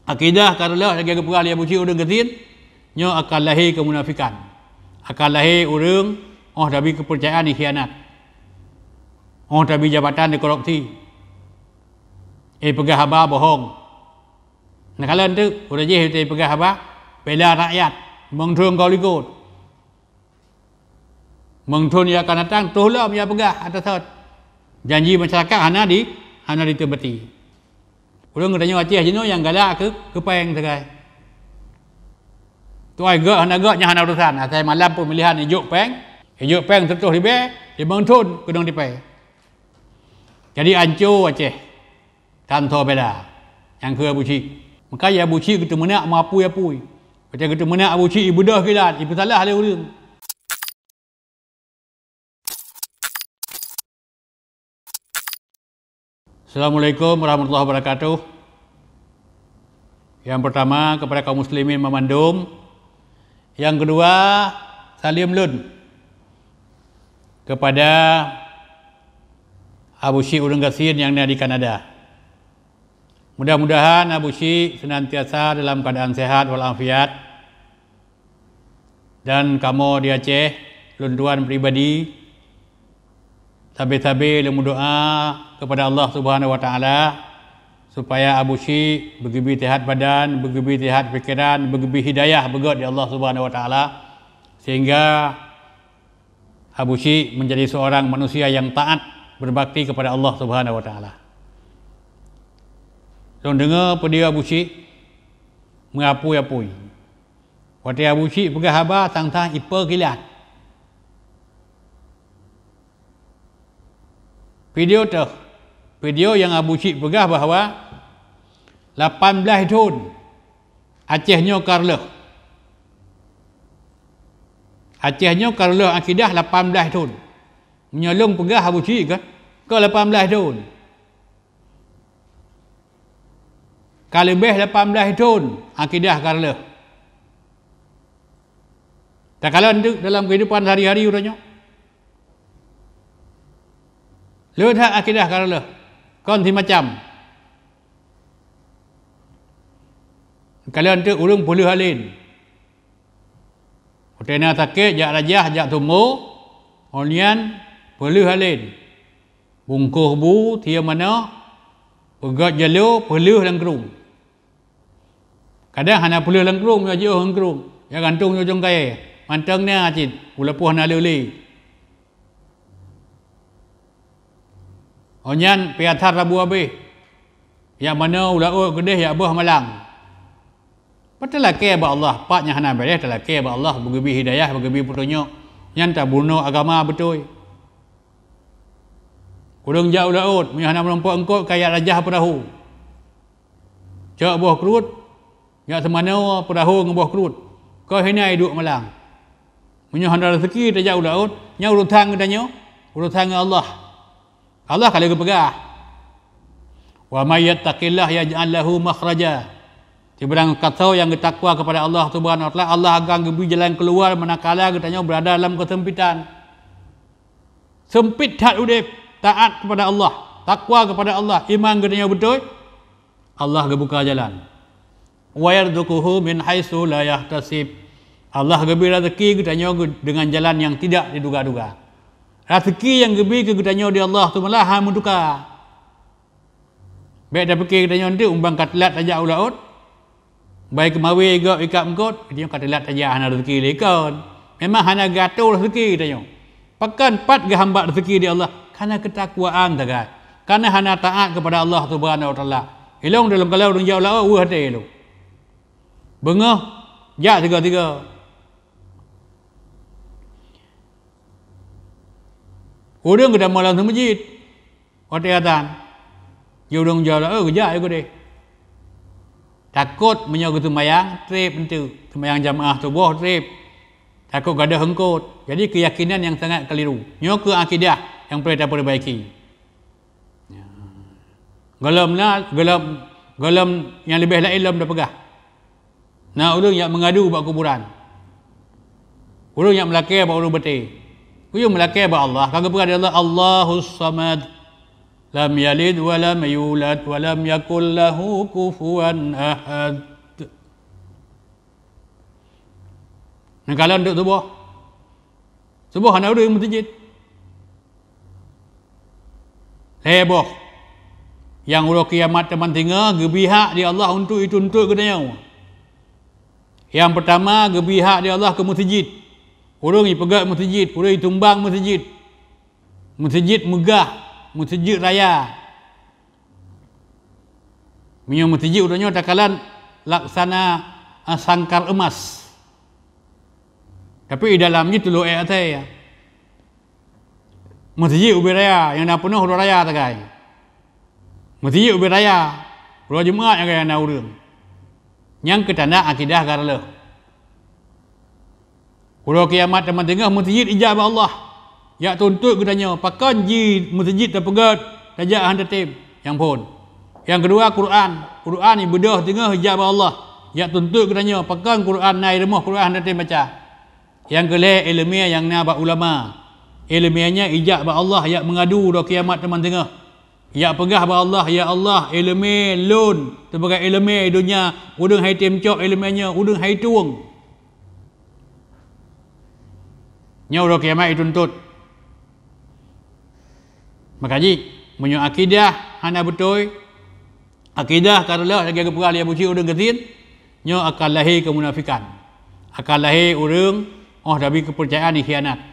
Akidah karena lagi perang Abu Syekh urang ketin, nyo akan lahir kemunafikan. Akan lahir urang tapi kepercayaan dikhianat. Tapi jabatan dikorupsi. Pegang khabar bohong. Nah kalau tu udah je pegang khabar bela rakyat, mengthun kau ikut. Mengthun yang akan datang tolong dia pegang atas janji masyarakat hana ditebati. Urang katanya Aceh jenuh yang galak ke peng segai. Tu ai gak hana urusan. Saya malam pemilihan ijuk peng tertuh di be, di mengthun kedong di pe. Jadi ancur Aceh. Tanto bela yang ke Abu Syekh. Maka ya Abu Syekh kita menak mapui. Macam kita menak Abu Syekh ibu dah kilat, ibu salah le urang. Assalamualaikum warahmatullahi wabarakatuh. Yang pertama kepada kaum muslimin memandum. Yang kedua salim lun kepada Abu Syekh urang Gasin yang ada di Kanada. Mudah-mudahan Abu Syekh senantiasa dalam keadaan sehat walafiat. Dan kamu di Aceh, lunduan pribadi, sabi-sabi ilmu doa kepada Allah Subhanahu wa taala supaya Abu Syekh bergebi sihat badan, bergebi sihat fikiran, bergebi hidayah begot di Allah Subhanahu wa taala sehingga Abu Syekh menjadi seorang manusia yang taat berbakti kepada Allah Subhanahu wa taala. Tong dengar pada Abu Syekh mengapui-apui. Waktu Abu Syekh pegang khabar tentang ipa kilat. Video yang Abu Syekh pegang bahawa 18 tahun Acehnya Karleh. Acehnya Karleh akidah 18 tahun. Menyolong pegang Abu Syekh ke 18 tahun. Kalau lebih 18 tahun akidah Karleh. Tak kalau dalam kehidupan hari-hari urangnya. Lihat akidah Karleh. Kon si macam. Kalau untuk urang puluh halin. Utena sakit jak rajah jak tumbuh. Onian puluh halin. Bungkuh bu tiap mana. Pegat jalur puluh langkrung. Kadang hanya puluh langkrung ya jauh langkrung. Ya gantung ujung kaya. Mantangnya acid. Ulapuh na luli. Onyan piatar rabu habis. Yang mana ulaut gedeh ya buah malang. Patalah kaya ba Allah. Paknya hana beres telah kaya ba Allah. Bergebi hidayah, bergebi petunjuk. Yang tak bunuh agama betul. Kurang jauh ulaut. Punya hana melompat engkau kaya rajah perahu. Cak buah kerut. Ya semana perahu dengan buah kerut. Kau hinai duduk malang. Punya hana rezeki tak jauh ulaut. Yang urutan katanya. Urutan Allah. Allah kalau dia pegah. Wa may yattaqillah yaj'al lahu makhraja. Seberang kata yang bertakwa kepada Allah Subhanahu wa taala, Allah akan beri jalan keluar manakala katanya berada dalam kesempitan. Sempit tak udip, taat kepada Allah, takwa kepada Allah, iman katanya betul. Allah gebuka jalan. Wa yarzuquhu min haitsu la yahtasib. Allah geberi rezeki katanya dengan jalan yang tidak diduga-duga. Rezeki yang geberi katanya di Allah tu malah menduka. Baik dah fikir katanya nanti umbang katlat saja ulaut. Baik kemawi gak ikat mengkot, dia katlat saja hana rezeki lekon. Memang hana gatul rezeki katanya. Pakan pat ke hamba rezeki di Allah karena ketakwaan tagat. Karena hana taat kepada Allah Subhanahu wa taala. Ilong dalam kalau dong jauh laut hati lu. Bengah jak tiga-tiga. Urang ke dalam malam masjid. Waktu adzan. Dia urang jauh laut kejak aku deh. Takut menyok sembahyang trip itu. Sembahyang jamaah subuh trip. Takut gadah hengkot. Jadi keyakinan yang sangat keliru. Nyok ke akidah yang perlu kita perbaiki. Galam yang lebih lain dah pegah. Nah, ulun yang mengadu buat kuburan. Ulun yang melakir buat ulun betul. Ulun melakir buat Allah. Kalau pegah Allah, Allahus Samad. lam yalid wa lam yulad wa lam yakul lahu kufuwan ahad. Nah, kalau untuk subuh hana urang masjid. Heboh. Yang ulah kiamat teman tengah gebihak di Allah untuk itu untuk kedanya. Yang pertama gebihak di Allah ke masjid. Urang pergi masjid, urang tumbang masjid. Masjid megah, masjid raya. Minyak masjid urangnya takalan laksana sangkar emas. Tapi di dalamnya telur air atas ya. Masjid ubi raya yang dah penuh huruf raya takai. Masjid ubi raya huruf Jumaat yang kaya nak urang. Yang ketanda akidah karala. Huruf kiamat teman tengah masjid ijabah Allah. Ya tuntut katanya pakan ji masjid terpegat tajak handa tim yang pun. Yang kedua Quran. Quran ni bedah tengah ijabah Allah. Ya tuntut katanya pakan Quran naik rumah Quran handa tim baca. Yang kelih ilmiah yang nabak ulama. Ilmiahnya ijab ba Allah ya mengadu dah kiamat teman tengah. Ya pegah ba Allah ya Allah ilmi lun sebagai ilmi dunia udang hai tim cok ilmiahnya udang hai tuang. Nya dah kiamat dituntut. Makaji menyo akidah hana betul. Akidah karela lagi keperal dia buci udang ketin nyo akan lahir kemunafikan. Akan lahir urang tapi kepercayaan dikhianat.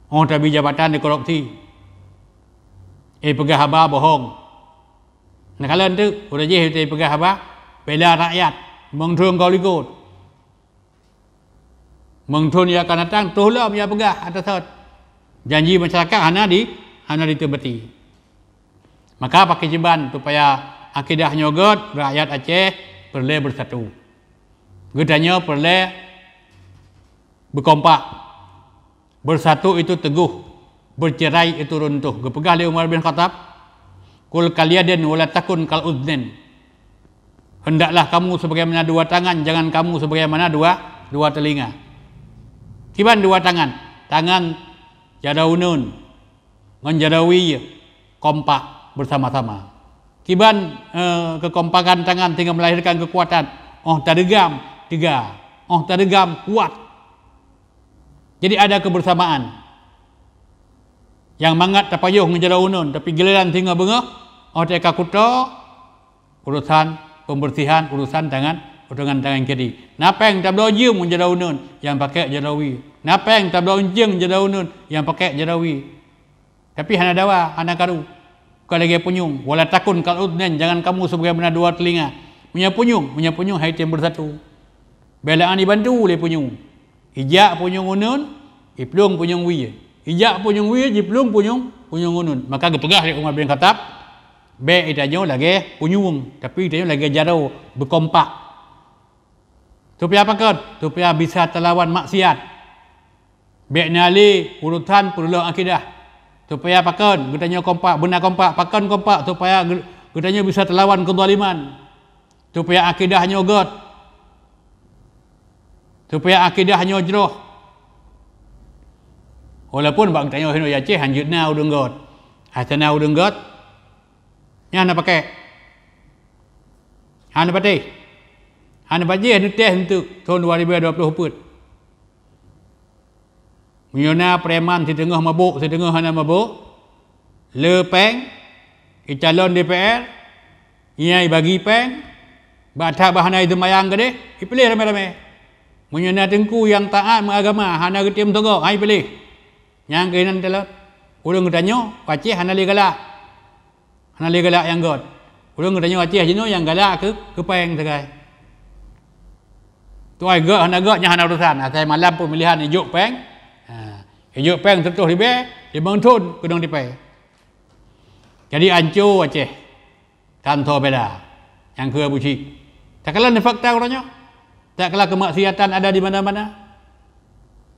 Tapi jabatan dikorupsi. Pegah haba bohong. Nah kalau tu udah je pegah haba bela rakyat, mengthun kau likut. Mengthun ya akan datang tuhlah dia pegah atas janji masyarakat hana ditebati. Maka pakai jeban supaya akidah nyogot rakyat Aceh perlu bersatu. Gedanya perlu berkompak. Bersatu itu teguh, bercerai itu runtuh. Gepegah oleh Umar bin Khattab, kul kaliyadin wala takun kal udnin. Hendaklah kamu sebagaimana dua tangan, jangan kamu sebagaimana dua telinga. Kiban dua tangan? Tangan jadaunun, menjadawi kompak bersama-sama. Kiban kekompakan tangan tinggal melahirkan kekuatan. Tadegam tiga. Tadegam kuat. Jadi ada kebersamaan. Yang mangat tapayuh menjadi unun, tapi giliran tinggal bengah, teka kuta, urusan pembersihan, urusan dengan tangan kiri. Napa yang tablau jium menjadi unun, yang pakai jadawi. Napa yang tablau jeng menjadi unun, yang pakai jadawi. Tapi hana dawa, hana karu. Kalau lagi punyung, wala takun kal udnen, jangan kamu sebagaimana dua telinga. Punya punyung hai tim bersatu. Belaan dibantu oleh punyung. Ijak punyung unun, iplung punyung wiya. Ijak punyung wiya, iplung punyung unun. Maka gepegah oleh Umar bin Khattab, be itanyo lagi punyung, tapi itanyo lagi jarau berkompak. Supaya apa kan? Supaya bisa terlawan maksiat. Be nali urutan perlu akidah. Supaya apa kan? Getanyo kompak, benar kompak, pakan kompak supaya getanyo bisa terlawan kezaliman. Supaya akidahnya god. Supaya akidahnya jeroh. Walaupun bang tanya hino ya Aceh hanjutna udang god. Hasana udang god. Nya nak pakai. Hana pakai. Hana pakai hanu teh untuk tahun 2020 put. Miona preman di tengah mabuk, di tengah hana mabuk. Lepeng calon DPR. Ia bagi peng. Batak bahana itu mayang gede, dipilih ramai-ramai. Menyana tengku yang taat mengagama, hana ketim togok, hai pilih. Yang kainan telat. Ulung katanya, Aceh hana li galak. Hana li galak yang god. Ulung katanya Aceh jenuh yang galak ke peng tegai. Tuai god hana godnya hana urusan. Saya malam pemilihan ijuk peng. Ijuk peng tertuh di be, di bangtun kedong di peng. Jadi ancu Aceh. Kantor beda. Yang ke buci. Tak kalah ni fakta orangnya. Tak kalah kemaksiatan ada di mana-mana.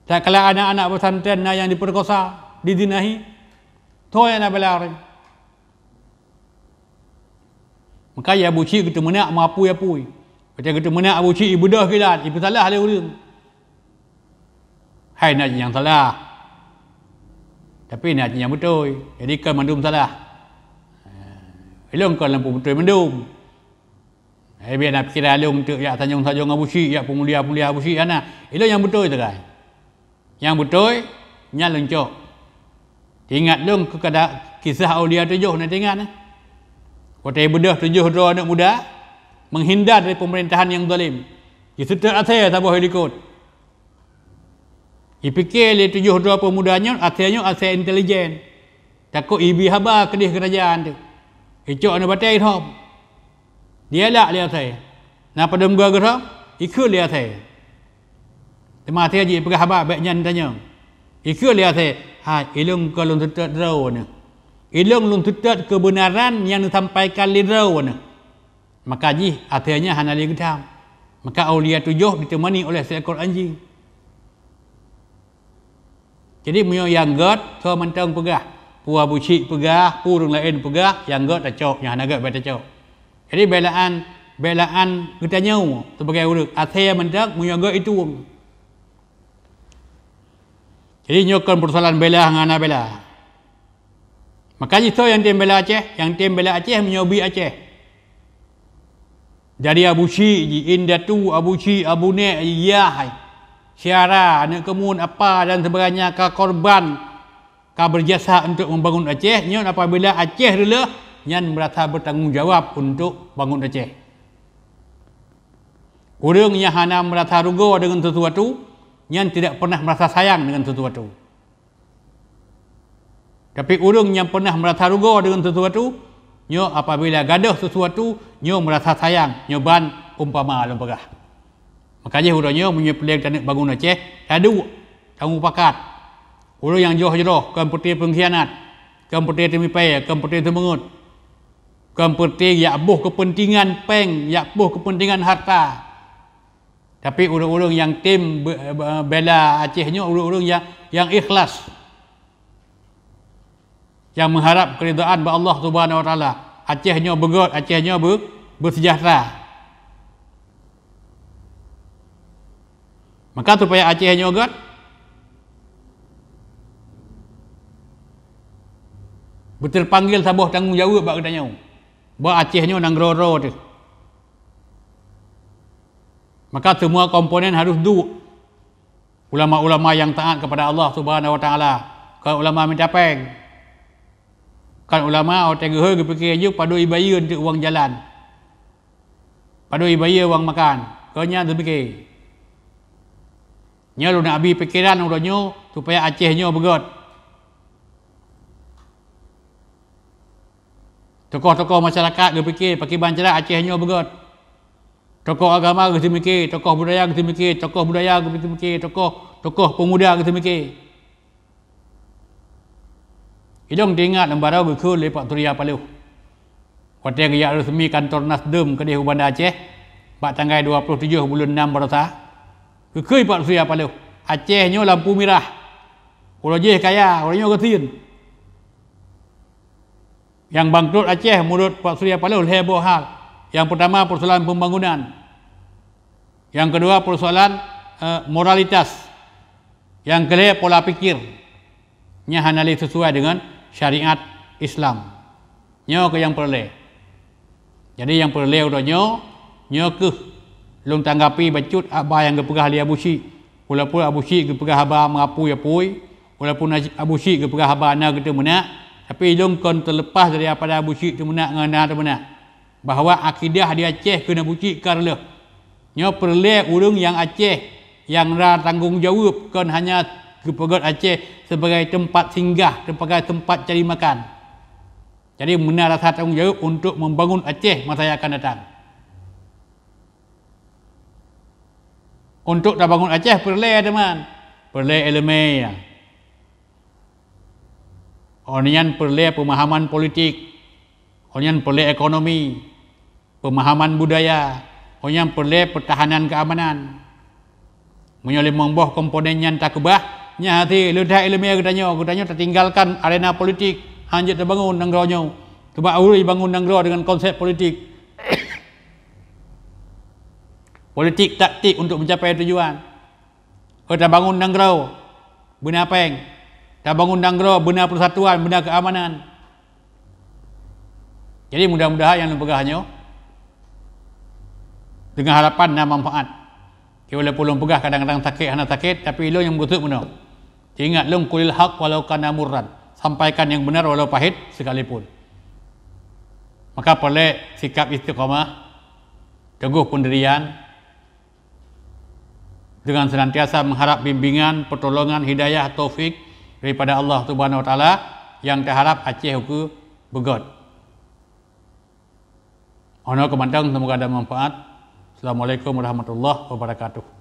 Tak kalah anak-anak pesantren yang diperkosa, didinahi. Itu yang nak belar. Maka ya buci kita menak mapu-apui. Macam kita menak buci ibadah kilat, ibu salah oleh orang. Hai nak yang salah. Tapi nak yang betul. Jadi kan mandum salah. Ilung kau lampu betul mendung. Biar nak fikir alung tu ya tanjung-tanjung Abu Syik, ya pemulia-pemulia Abu Syik ana. Ilung yang betul tu kan. Yang betul nya lencok. Ingat lung kepada kisah Aulia 7 nak ingat nah. Kota bedah 7 dua anak muda menghindar dari pemerintahan yang zalim. Disetel atai tabah ikut. Dipikir dia 7 dua pemudanya asalnya asal intelijen. Takut ibi haba kedih kerajaan tu. Icok ana batai thom. Dia lak dia atai. Na pada muga geram ikut dia atai. Tema atai ji pergi haba baik nyan tanya. Ikut dia atai. Ha ilung kalau tetet rau ni. Ilung lung tetet kebenaran yang disampaikan lirau ni. Maka ji atainya hanali gedam. Maka Aulia 7 ditemani oleh seekor anjing. Jadi munyo yang god so mentang pegah. Pu Abu Syik pegah, pu orang lain pegah, yang god tak cok, yang naga baca cok. Jadi belaan kita nyau sebagai urut. Atai mentang munyo god itu. Jadi nyokon persoalan bela ngana bela. Makanya so yang tim bela Aceh menyobi Aceh. Jadi Abu Syik, Indatu, Abu Syik, Abu Nek, Yah, Syara, anak kemun apa dan sebagainya ka korban ka berjasa untuk membangun Aceh. Nyon apabila Aceh dulu nyan merasa bertanggungjawab untuk bangun Aceh. Orang yang hanya merasa rugo dengan sesuatu, nyan tidak pernah merasa sayang dengan sesuatu. Tapi orang yang pernah merasa rugo dengan sesuatu, nyo apabila gaduh sesuatu, nyo merasa sayang, nyo ban umpama lempegah. Makanya hurufnya punya pelik tak nak bangun Aceh, tadu kamu pakat. Orang yang joh-joh, kan putih pengkhianat, kan putih temipai, kan putih temengut, kan putih yakbuh kepentingan peng, yakbuh kepentingan harta. Tapi orang-orang yang tim bela Acehnya, orang-orang yang ikhlas, yang mengharap keridaan by Allah Subhanahu Wa Taala. Acehnya bergot, Acehnya bersejahtera. Maka supaya Acehnya god betul panggil sabuh tanggungjawab bak katanya. Ba Acehnya nang roro tu. Maka semua komponen harus duduk. Ulama-ulama yang taat kepada Allah Subhanahu Wa Taala, kan ulama minta peng. Kan ulama orang gehe fikir je padu ibaya untuk uang jalan. Padu ibaya uang makan. Kanya tu fikir. Nya lu nak abi fikiran uronyo supaya Acehnya bergot. Tokoh-tokoh masyarakat dia fikir pakai bancaran Acehnya bergot. Tokoh agama kita mikir, tokoh budaya kita mikir, tokoh budaya kita mikir, tokoh pemuda kita mikir. Idong diingat lembarau gekul lepak Turia Paluh. Hotel gaya resmi kantor Nasdem Kedih Bandar Aceh, pada tanggal 27 bulan 6 berasa. Gekul Pak Turia Paluh. Acehnya lampu merah. Orang je kaya, orangnya ketin. Yang bangkrut Aceh menurut Pak Surya Paloh heboh hal. Yang pertama persoalan pembangunan. Yang kedua persoalan moralitas. Yang ketiga pola pikir. Nya hanali sesuai dengan syariat Islam. Nyo ke yang perle. Jadi yang perle udahnya nyo ke lung tanggapi bacut abah yang kepegah li Abu Syik. Walaupun Abu Syik kepegah abah mengapui-apui, walaupun Abu Syik kepegah abah ana kita menak, tapi lung kon terlepas daripada Abu Syik tu menak ngana tu menak. Bahawa akidah di Aceh kena Abu Syik karle. Nyo perle urang yang Aceh yang ra tanggungjawab kon hanya kepegat Aceh sebagai tempat singgah, sebagai tempat cari makan. Jadi benar rasa tanggungjawab untuk membangun Aceh masa yang akan datang. Untuk dah bangun Aceh perle teman. Perle elemen. Orangnya perle pemahaman politik. Orangnya perle ekonomi. Pemahaman budaya. Orangnya perle pertahanan keamanan. Menyoleh membuah komponen yang tak kebah. Nya hati ledah ilmiah katanya tertinggalkan arena politik hanya terbangun nanggronya. Sebab awal bangun nanggro dengan konsep politik. Politik taktik untuk mencapai tujuan. Kita bangun nanggro benar peng. Kita bangun nanggro benar persatuan, benar keamanan. Jadi mudah-mudahan yang pegahnya dengan harapan dan manfaat. Walaupun long pegah kadang-kadang sakit, tapi lo yang betul benar. Ingat long kulil haq walau kana murran. Sampaikan yang benar walau pahit sekalipun. Maka perlu sikap istiqamah, teguh pendirian, dengan senantiasa mengharap bimbingan, pertolongan, hidayah, taufik daripada Allah Subhanahu Wa Taala yang terharap aceh hukum begot. Ono kemandang semoga ada manfaat. Assalamualaikum warahmatullahi wabarakatuh.